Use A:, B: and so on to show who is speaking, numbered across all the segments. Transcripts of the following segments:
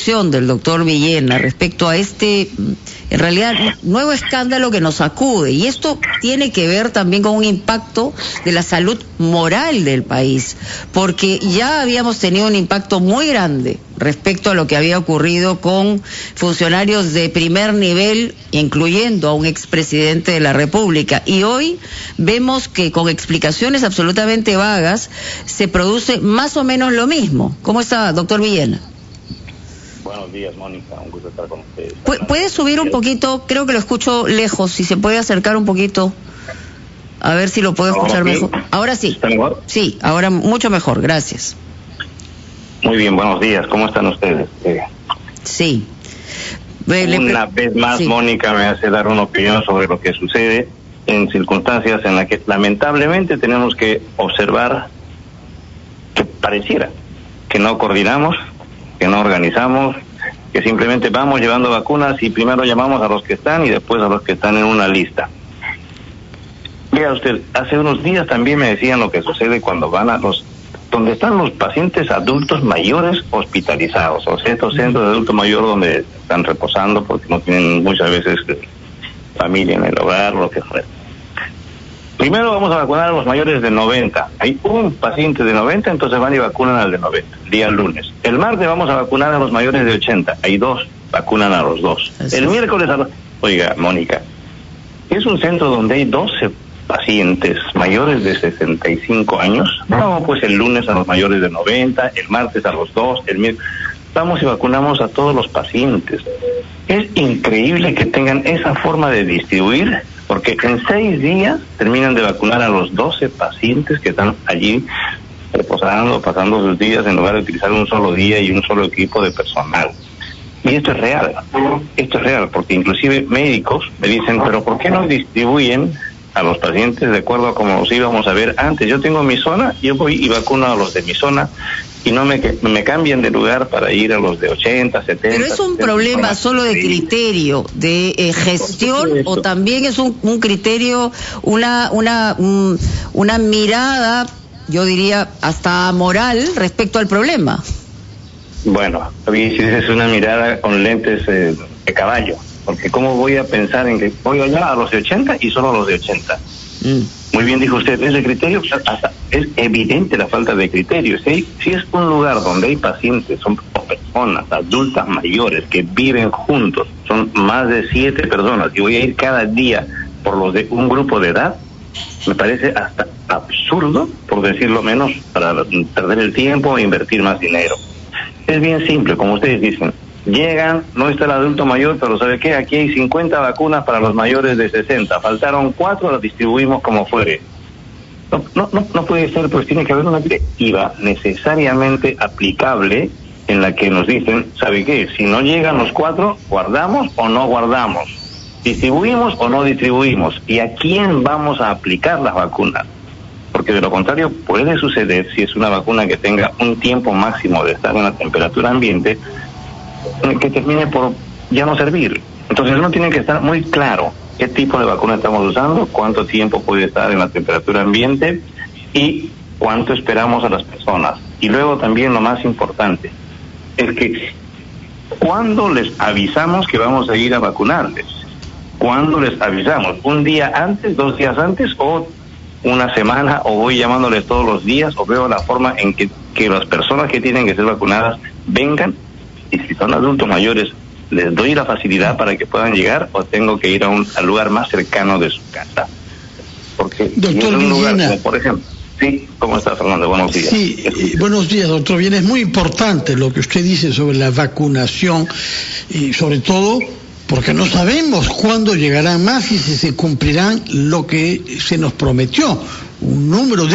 A: explicación del doctor Villena respecto a este, en realidad, nuevo escándalo que nos sacude. Y esto tiene que ver también con un impacto de la salud moral del país, porque ya habíamos tenido un impacto muy grande respecto a lo que había ocurrido con funcionarios de primer nivel, incluyendo a un expresidente de la República. Y hoy vemos que con explicaciones absolutamente vagas se produce más o menos lo mismo. ¿Cómo está, doctor Villena?
B: Buenos días, Mónica, un gusto estar con ustedes.
A: ¿Puede subir un poquito? Creo que lo escucho lejos, si se puede acercar un poquito, a ver si lo puedo escuchar mejor. Ahora sí.
B: ¿Está mejor?
A: Sí, ahora mucho mejor, gracias.
B: Muy bien, buenos días, ¿cómo están ustedes?
A: Sí.
B: Una vez más, sí. Mónica me hace dar una opinión sobre lo que sucede en circunstancias en las que lamentablemente tenemos que observar que pareciera que no coordinamos, que no organizamos, que simplemente vamos llevando vacunas y primero llamamos a los que están y después a los que están en una lista. Vea usted, hace unos días también me decían lo que sucede cuando van a donde están los pacientes adultos mayores hospitalizados, o sea, estos centros de adulto mayor donde están reposando porque no tienen muchas veces familia en el hogar, lo que fuera. Primero vamos a vacunar a los mayores de 90. Hay un paciente de 90, entonces van y vacunan al de 90, el día lunes. El martes vamos a vacunar a los mayores de 80. Hay 2, vacunan a los 2. El miércoles Oiga, Mónica, es un centro donde hay 12 pacientes mayores de 65 años. No, pues el lunes a los mayores de 90, el martes a los 2, el miércoles. Vamos y vacunamos a todos los pacientes. Es increíble que tengan esa forma de distribuir, porque en 6 días terminan de vacunar a los 12 pacientes que están allí reposando, pasando sus días en lugar de utilizar un solo día y un solo equipo de personal. Y esto es real, porque inclusive médicos me dicen, pero ¿por qué no distribuyen a los pacientes de acuerdo a como los íbamos a ver antes? Yo tengo mi zona, yo voy y vacuno a los de mi zona y no me cambian de lugar para ir a los de 80, 70.
A: Pero es un problema solo de criterio, de gestión, o también es un criterio, una mirada, yo diría, hasta moral respecto al problema.
B: Bueno, es una mirada con lentes de caballo, porque ¿cómo voy a pensar en que voy allá a los de 80 y solo a los de 80? Muy bien dijo usted, ese criterio, hasta es evidente la falta de criterio. Si es un lugar donde hay pacientes, son personas adultas mayores que viven juntos, son más de 7 personas, y voy a ir cada día por los de un grupo de edad, me parece hasta absurdo, por decirlo menos, para perder el tiempo e invertir más dinero. Es bien simple, como ustedes dicen. Llegan, no está el adulto mayor, pero ¿sabe qué? Aquí hay 50 vacunas para los mayores de 60. Faltaron 4, las distribuimos como fuere. No puede ser, pues tiene que haber una directiva necesariamente aplicable en la que nos dicen, ¿sabe qué? Si no llegan los 4, ¿guardamos o no guardamos? ¿Distribuimos o no distribuimos? ¿Y a quién vamos a aplicar las vacunas? Porque de lo contrario puede suceder, si es una vacuna que tenga un tiempo máximo de estar en la temperatura ambiente, que termine por ya no servir. Entonces uno tiene que estar muy claro qué tipo de vacuna estamos usando, cuánto tiempo puede estar en la temperatura ambiente y cuánto esperamos a las personas. Y luego también lo más importante es que ¿cuándo les avisamos que vamos a ir a vacunarles? ¿Cuándo les avisamos? ¿Un día antes, 2 días antes, o una semana, o voy llamándoles todos los días, o veo la forma en que las personas que tienen que ser vacunadas vengan? Y si son adultos mayores, ¿les doy la facilidad para que puedan llegar o tengo que ir al lugar más cercano de su casa? Porque
C: doctor
B: si es un lugar
C: Villena,
B: como, por ejemplo... Sí, ¿cómo está, Fernando? Buenos días.
C: Sí, buenos días, doctor Villena. Es muy importante lo que usted dice sobre la vacunación y sobre todo porque no sabemos cuándo llegarán más y si se cumplirán lo que se nos prometió. Un número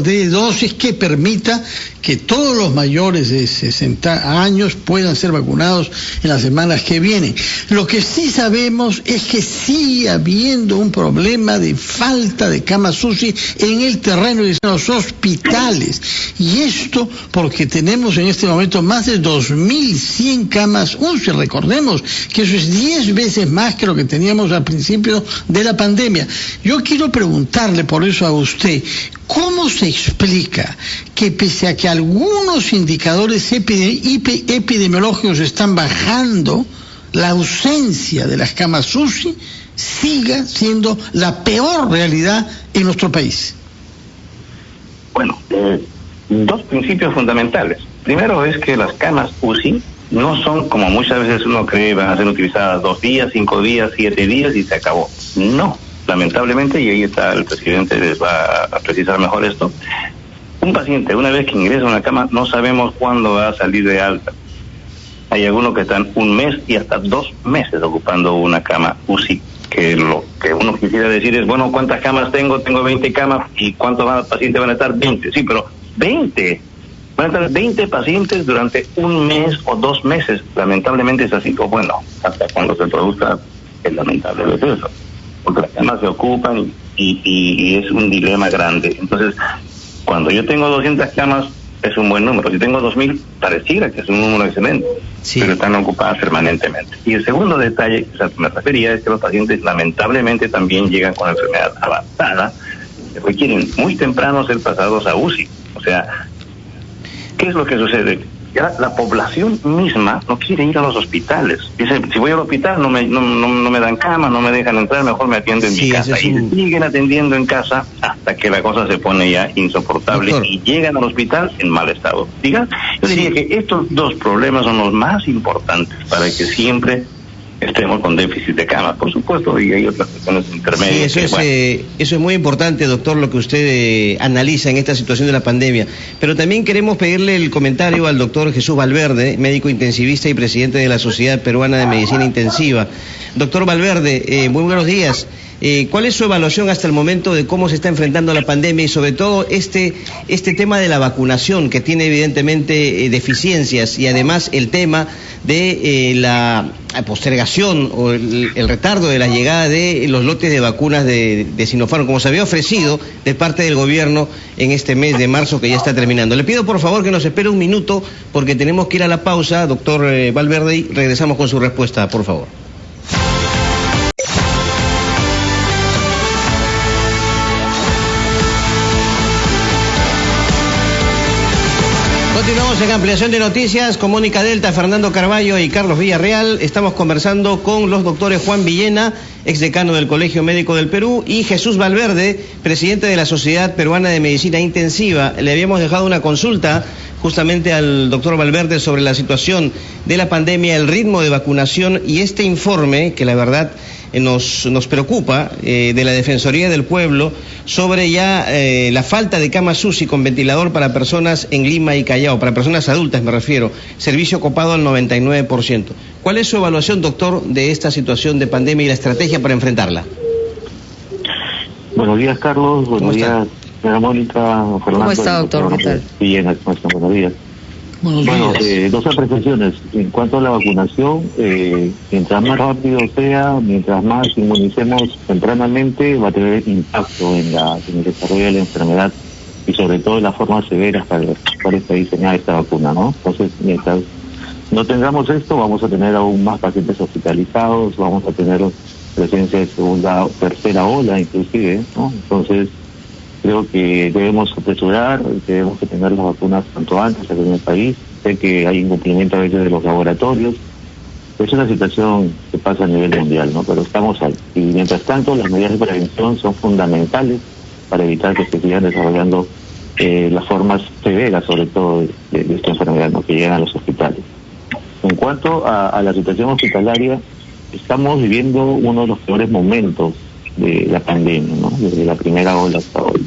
C: de dosis que permita que todos los mayores de 60 años puedan ser vacunados en las semanas que vienen. Lo que sí sabemos es que sigue habiendo un problema de falta de camas UCI en el terreno de los hospitales. Y esto porque tenemos en este momento más de 2.100 camas UCI. Recordemos que eso es 10 veces más que lo que teníamos al principio de la pandemia. Yo quiero preguntarle por eso a usted, ¿cómo se explica que pese a que algunos indicadores epidemiológicos están bajando, la ausencia de las camas UCI siga siendo la peor realidad en nuestro país?
B: Bueno, dos principios fundamentales. Primero es que las camas UCI no son, como muchas veces uno cree, van a ser utilizadas 2 días, 5 días, 7 días y se acabó. No, lamentablemente, y ahí está el presidente, les va a precisar mejor esto. Un paciente, una vez que ingresa a una cama, no sabemos cuándo va a salir de alta. Hay algunos que están 1 mes y hasta 2 meses ocupando una cama UCI, que lo que uno quisiera decir es, bueno, ¿cuántas camas tengo? Tengo 20 camas, ¿y cuántos pacientes van a estar? 20, sí, pero 20. Van a estar 20 pacientes durante 1 mes o 2 meses. Lamentablemente es así, o bueno, hasta cuando se produzca el lamentable proceso. Porque las camas se ocupan y es un dilema grande. Entonces, cuando yo tengo 200 camas, es un buen número. Si tengo 2.000, pareciera que es un número excelente, sí, pero están ocupadas permanentemente. Y el segundo detalle al que me refería es que los pacientes lamentablemente también llegan con enfermedad avanzada, que requieren muy temprano ser pasados a UCI. O sea, ¿qué es lo que sucede? Ya la población misma no quiere ir a los hospitales. Dice, si voy al hospital no me dan cama, no me dejan entrar, mejor me atiendo en mi casa. Y siguen atendiendo en casa hasta que la cosa se pone ya insoportable, doctor, y llegan al hospital en mal estado. Yo diría que estos dos problemas son los más importantes para que siempre estemos con déficit de camas, por supuesto, y hay otras cuestiones intermedias.
D: Sí, eso es muy importante, doctor, lo que usted analiza en esta situación de la pandemia. Pero también queremos pedirle el comentario al doctor Jesús Valverde, médico intensivista y presidente de la Sociedad Peruana de Medicina Intensiva. Doctor Valverde, muy buenos días. ¿Cuál es su evaluación hasta el momento de cómo se está enfrentando la pandemia y sobre todo este tema de la vacunación, que tiene evidentemente deficiencias, y además el tema de la postergación o el retardo de la llegada de los lotes de vacunas de Sinopharm, como se había ofrecido de parte del gobierno en este mes de marzo que ya está terminando? Le pido por favor que nos espere un minuto porque tenemos que ir a la pausa, doctor Valverde, y regresamos con su respuesta, por favor. Continuamos en ampliación de noticias con Mónica Delta, Fernando Carballo y Carlos Villarreal. Estamos conversando con los doctores Juan Villena, exdecano del Colegio Médico del Perú, y Jesús Valverde, presidente de la Sociedad Peruana de Medicina Intensiva. Le habíamos dejado una consulta justamente al doctor Valverde sobre la situación de la pandemia, el ritmo de vacunación y este informe que la verdad nos preocupa, de la Defensoría del Pueblo sobre ya la falta de camas UCI con ventilador para personas en Lima y Callao, para personas adultas me refiero, servicio copado al 99%. ¿Cuál es su evaluación, doctor, de esta situación de pandemia y la estrategia para enfrentarla?
E: Buenos días, Carlos. Buenos días, señora Mónica, Fernando.
A: ¿Cómo está, doctor? ¿Qué tal?
E: Bien, buenos días. Bueno, dos apreciaciones. En cuanto a la vacunación, mientras más rápido sea, mientras más inmunicemos tempranamente, va a tener impacto en el desarrollo de la enfermedad y sobre todo en las formas severas para las cuales está diseñada esta vacuna, ¿no? Entonces, mientras no tengamos esto, vamos a tener aún más pacientes hospitalizados, vamos a tener presencia de segunda o tercera ola inclusive, ¿no? Entonces, creo que debemos apresurar, debemos tener las vacunas cuanto antes aquí en el país. Sé que hay incumplimiento a veces de los laboratorios. Es una situación que pasa a nivel mundial, ¿no? Pero estamos ahí. Y mientras tanto, las medidas de prevención son fundamentales para evitar que se sigan desarrollando las formas severas, sobre todo, de esta enfermedad, ¿no?, que llegan a los hospitales. En cuanto a la situación hospitalaria, estamos viviendo uno de los peores momentos de la pandemia, ¿no?, desde la primera ola hasta hoy.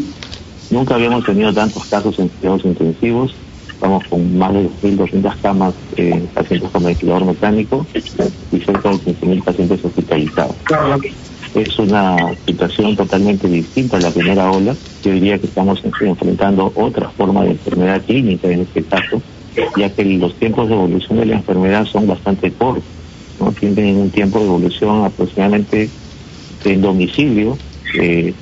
E: Nunca habíamos tenido tantos casos en cuidados intensivos. Estamos con más de 2.200 camas, pacientes con ventilador mecánico y cerca de 15.000 pacientes hospitalizados. Es una situación totalmente distinta a la primera ola. Yo diría que estamos enfrentando otra forma de enfermedad clínica en este caso, ya que los tiempos de evolución de la enfermedad son bastante cortos, ¿no? Tienen un tiempo de evolución aproximadamente en domicilio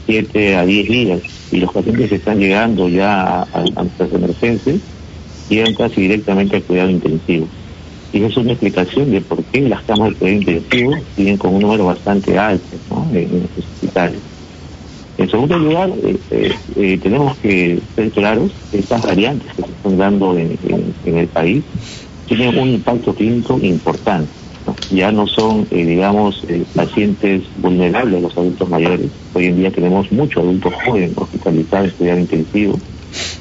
E: 7 a 10 días, y los pacientes están llegando ya a nuestras emergencias, llegan casi directamente al cuidado intensivo. Y esa es una explicación de por qué las camas de cuidado intensivo siguen con un número bastante alto, ¿no?, en los hospitales. Eso segundo lugar, tenemos que ser claros, estas variantes que se están dando en el país tienen un impacto clínico importante, ¿no? Ya no son, pacientes vulnerables los adultos mayores. Hoy en día tenemos muchos adultos jóvenes hospitalizados en cuidado intensivo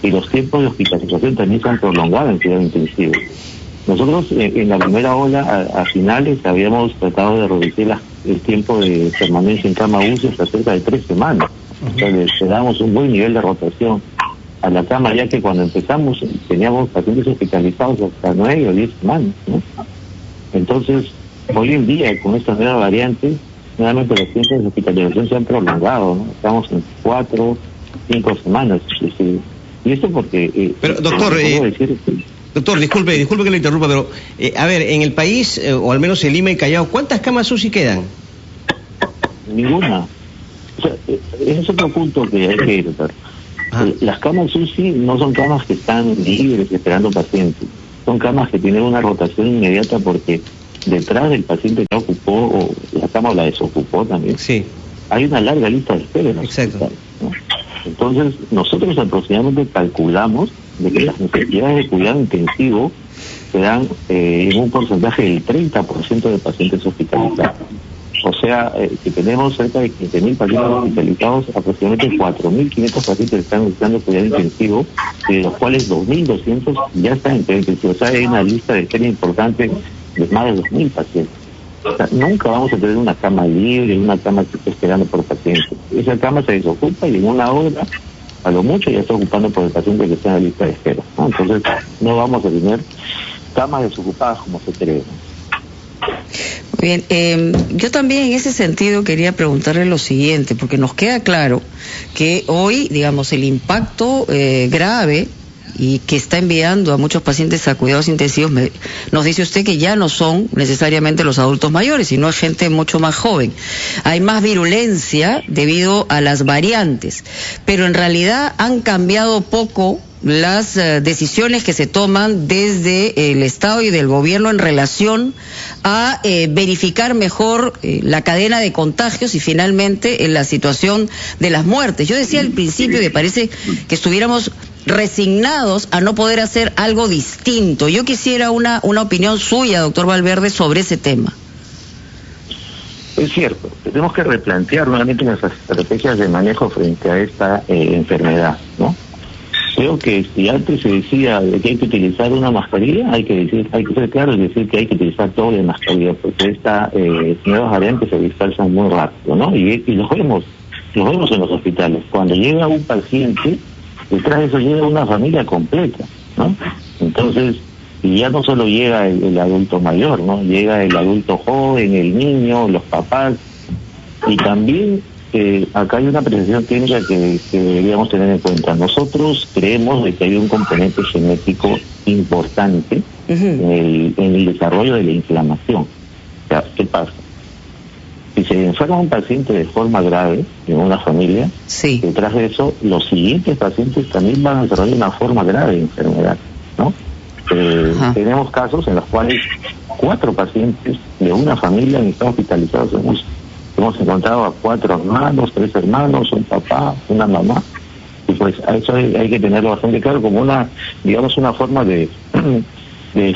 E: y los tiempos de hospitalización también se han prolongado en cuidado intensivo. Nosotros en la primera ola, a finales, habíamos tratado de reducir el tiempo de permanencia en cama UCI hasta cerca de 3 semanas. O sea, le damos un buen nivel de rotación a la cama, ya que cuando empezamos teníamos pacientes hospitalizados hasta 9 o 10 semanas, ¿no? Entonces, hoy en día, con esta nueva variante, nuevamente los tiempos de hospitalización se han prolongado, ¿no? Estamos en 4, 5 semanas. Y esto porque...
D: Pero, doctor, disculpe que le interrumpa, pero, a ver, en el país, o al menos en Lima y Callao, ¿cuántas camas UCI quedan?
E: Ninguna. O sea, ese es otro punto que hay que tratar. Las camas UCI no son camas que están libres esperando pacientes. Son camas que tienen una rotación inmediata porque detrás del paciente que ocupó, o la cama la desocupó también,
D: sí, hay
E: una larga lista de espera. Exacto. ¿No? Entonces, nosotros aproximadamente calculamos de que las necesidades de cuidado intensivo se dan en un porcentaje del 30% de pacientes hospitalizados. O sea, que tenemos cerca de 15.000 pacientes hospitalizados, aproximadamente 4.500 pacientes están necesitando cuidado intensivo, de los cuales 2.200 ya están en cuidado intensivo. O sea, hay una lista de espera importante de más de 2.000 pacientes. O sea, nunca vamos a tener una cama libre, una cama que esté esperando por pacientes. Esa cama se desocupa y en una hora, a lo mucho, ya está ocupando por el paciente que está en la lista de espera, ¿no? Entonces, no vamos a tener camas desocupadas como se cree, ¿no?
A: Bien, yo también en ese sentido quería preguntarle lo siguiente, porque nos queda claro que hoy, digamos, el impacto grave y que está enviando a muchos pacientes a cuidados intensivos, nos dice usted que ya no son necesariamente los adultos mayores, sino gente mucho más joven. Hay más virulencia debido a las variantes, pero en realidad han cambiado poco las decisiones que se toman desde el Estado y del gobierno en relación a verificar mejor la cadena de contagios y finalmente en la situación de las muertes. Yo decía al principio que parece que estuviéramos resignados a no poder hacer algo distinto. Yo quisiera una opinión suya, doctor Valverde, sobre ese tema.
E: Es cierto, tenemos que replantear nuevamente nuestras estrategias de manejo frente a esta enfermedad, ¿no? Creo que si antes se decía que hay que utilizar una mascarilla, hay que ser claro y decir que hay que utilizar doble mascarilla, porque estas nuevas variantes se dispersan muy rápido, ¿no? Y los vemos en los hospitales. Cuando llega un paciente, detrás de eso llega una familia completa, ¿no? Entonces, y ya no solo llega el adulto mayor, ¿no? Llega el adulto joven, el niño, los papás, y también acá hay una apreciación técnica que deberíamos tener en cuenta. Nosotros creemos de que hay un componente genético importante en el desarrollo de la inflamación. O sea, ¿qué pasa? Si se enferma un paciente de forma grave en una familia,
A: sí,
E: detrás de eso los siguientes pacientes también van a desarrollar una forma grave de enfermedad, ¿no? Tenemos casos en los cuales 4 pacientes de una familia han estado hospitalizados. Hemos encontrado a 4 hermanos, 3 hermanos, un papá, una mamá, y pues a eso hay que tenerlo bastante claro como una forma de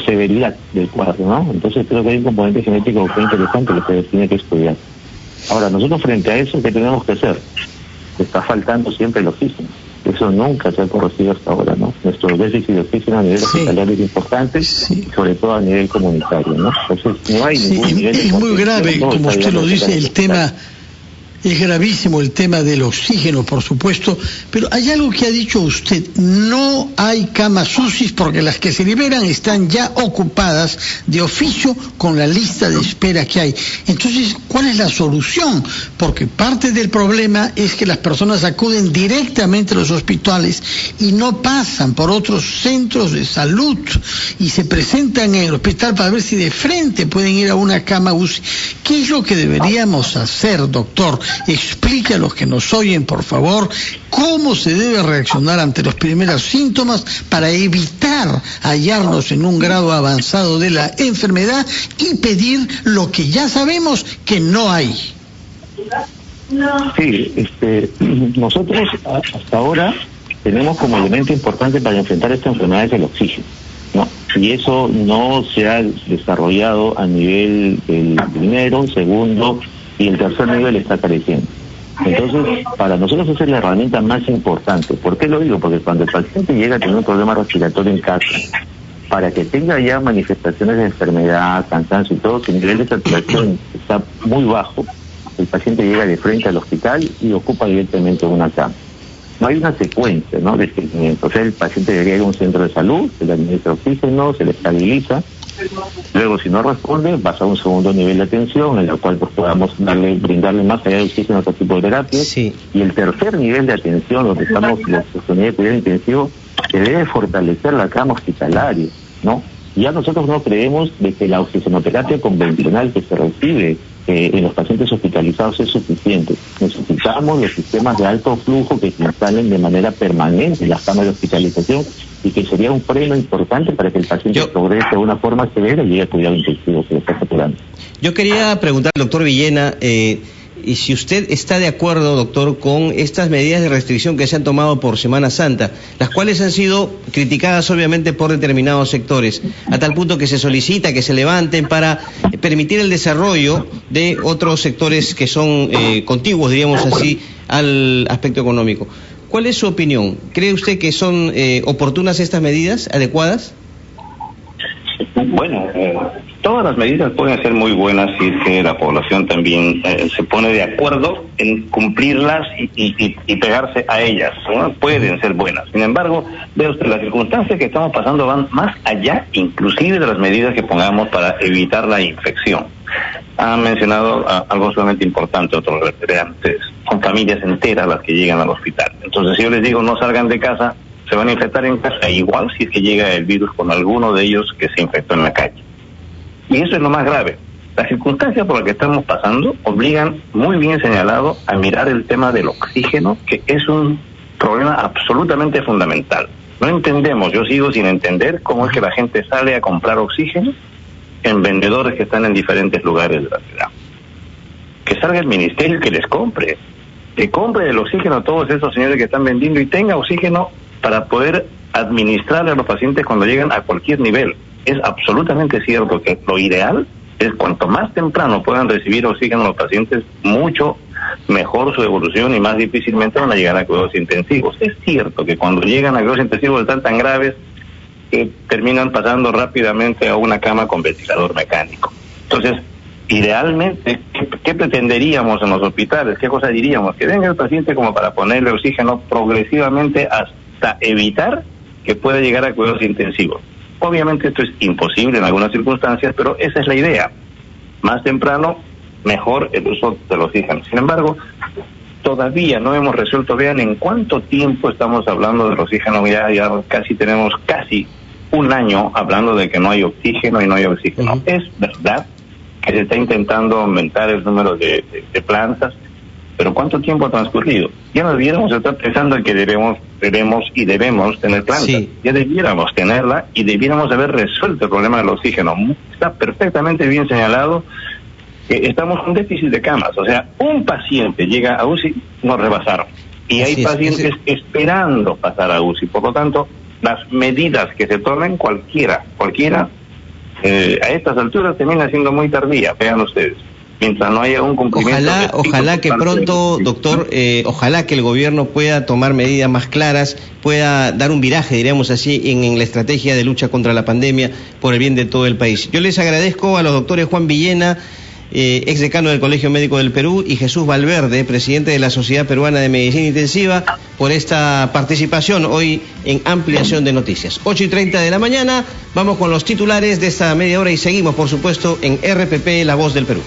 E: severidad del cuadro, ¿no? Entonces creo que hay un componente genético muy interesante que se tiene que estudiar. Ahora, nosotros frente a eso, ¿qué tenemos que hacer? Está faltando siempre el oxígeno. Eso nunca se ha corregido hasta ahora, ¿no? Nuestro déficit de oxígeno a nivel hospitalario es importante, sobre todo a nivel comunitario, ¿no? Entonces, no hay ningún nivel
C: es muy grave, como usted lo dice, el tema. Es gravísimo el tema del oxígeno, por supuesto, pero hay algo que ha dicho usted: no hay camas UCI porque las que se liberan están ya ocupadas de oficio con la lista de espera que hay. Entonces, ¿cuál es la solución? Porque parte del problema es que las personas acuden directamente a los hospitales y no pasan por otros centros de salud y se presentan en el hospital para ver si de frente pueden ir a una cama UCI. ¿Qué es lo que deberíamos hacer, doctor? Explique a los que nos oyen, por favor, cómo se debe reaccionar ante los primeros síntomas para evitar hallarnos en un grado avanzado de la enfermedad y pedir lo que ya sabemos que no hay.
E: Sí, nosotros hasta ahora tenemos como elemento importante para enfrentar esta enfermedad el oxígeno, ¿no? Y eso no se ha desarrollado a nivel del primero, segundo y el tercer nivel está careciendo. Entonces, para nosotros esa es la herramienta más importante. ¿Por qué lo digo? Porque cuando el paciente llega a tener un problema respiratorio en casa, para que tenga ya manifestaciones de enfermedad, cansancio y todo, su nivel de saturación está muy bajo, el paciente llega de frente al hospital y ocupa directamente una cama. No hay una secuencia, ¿no?, de seguimiento. O sea, el paciente debería ir a un centro de salud, se le administra oxígeno, se le estabiliza. Luego, si no responde, pasa a un segundo nivel de atención, en el cual pues podamos brindarle más allá de oxígeno otro tipo de terapias.
D: Sí.
E: Y el tercer nivel de atención, donde estamos los unidades de cuidado intensivo, se debe fortalecer la cama hospitalaria, ¿no? Ya nosotros no creemos de que la oxigenoterapia convencional que se recibe en los pacientes hospitalizados es suficiente. Necesitamos los sistemas de alto flujo que se instalen de manera permanente en las camas de hospitalización y que sería un freno importante para que el paciente progrese de una forma severa y llegue a cuidado intensivo que lo está saturando.
D: Yo quería preguntar al doctor Villena, y si usted está de acuerdo, doctor, con estas medidas de restricción que se han tomado por Semana Santa, las cuales han sido criticadas obviamente por determinados sectores, a tal punto que se solicita que se levanten para permitir el desarrollo de otros sectores que son contiguos, diríamos así, al aspecto económico. ¿Cuál es su opinión? ¿Cree usted que son oportunas estas medidas, adecuadas?
B: Bueno, todas las medidas pueden ser muy buenas si es que la población también se pone de acuerdo en cumplirlas y pegarse a ellas, ¿no? Pueden ser buenas. Sin embargo, ve usted, las circunstancias que estamos pasando van más allá, inclusive de las medidas que pongamos para evitar la infección. Han mencionado algo sumamente importante, otros referentes. Son familias enteras las que llegan al hospital. Entonces, si yo les digo no salgan de casa, se van a infectar en casa, igual si es que llega el virus con alguno de ellos que se infectó en la calle. Y eso es lo más grave. Las circunstancias por las que estamos pasando obligan, muy bien señalado, a mirar el tema del oxígeno, que es un problema absolutamente fundamental. No entendemos, yo sigo sin entender cómo es que la gente sale a comprar oxígeno en vendedores que están en diferentes lugares de la ciudad. Que salga el ministerio y que les compre. Que compre el oxígeno a todos esos señores que están vendiendo y tenga oxígeno para poder administrarle a los pacientes cuando llegan a cualquier nivel. Es absolutamente cierto que lo ideal es cuanto más temprano puedan recibir oxígeno los pacientes, mucho mejor su evolución y más difícilmente van a llegar a cuidados intensivos. Es cierto que cuando llegan a cuidados intensivos están tan graves que terminan pasando rápidamente a una cama con ventilador mecánico. Entonces, idealmente, ¿qué pretenderíamos en los hospitales? ¿Qué cosa diríamos? Que venga el paciente como para ponerle oxígeno progresivamente hasta evitar que pueda llegar a cuidados intensivos. Obviamente esto es imposible en algunas circunstancias, pero esa es la idea. Más temprano, mejor el uso del oxígeno. Sin embargo, todavía no hemos resuelto, vean en cuánto tiempo estamos hablando del oxígeno, ya tenemos casi un año hablando de que no hay oxígeno y no hay oxígeno. Es verdad que se está intentando aumentar el número de plantas, pero ¿cuánto tiempo ha transcurrido? Ya no debiéramos estar pensando en que debemos tener plantas. Sí. Ya debiéramos tenerla y debiéramos haber resuelto el problema del oxígeno. Está perfectamente bien señalado que estamos con déficit de camas. O sea, un paciente llega a UCI, nos rebasaron. Y hay pacientes esperando pasar a UCI. Por lo tanto, las medidas que se tomen, cualquiera, a estas alturas termina siendo muy tardía, vean ustedes. Mientras no haya un cumplimiento.
D: Ojalá que pronto, doctor, ojalá que el gobierno pueda tomar medidas más claras, pueda dar un viraje, diríamos así, en la estrategia de lucha contra la pandemia por el bien de todo el país. Yo les agradezco a los doctores Juan Villena, exdecano del Colegio Médico del Perú, y Jesús Valverde, presidente de la Sociedad Peruana de Medicina Intensiva, por esta participación hoy en Ampliación de Noticias. 8:30 de la mañana, vamos con los titulares de esta media hora y seguimos, por supuesto, en RPP, La Voz del Perú.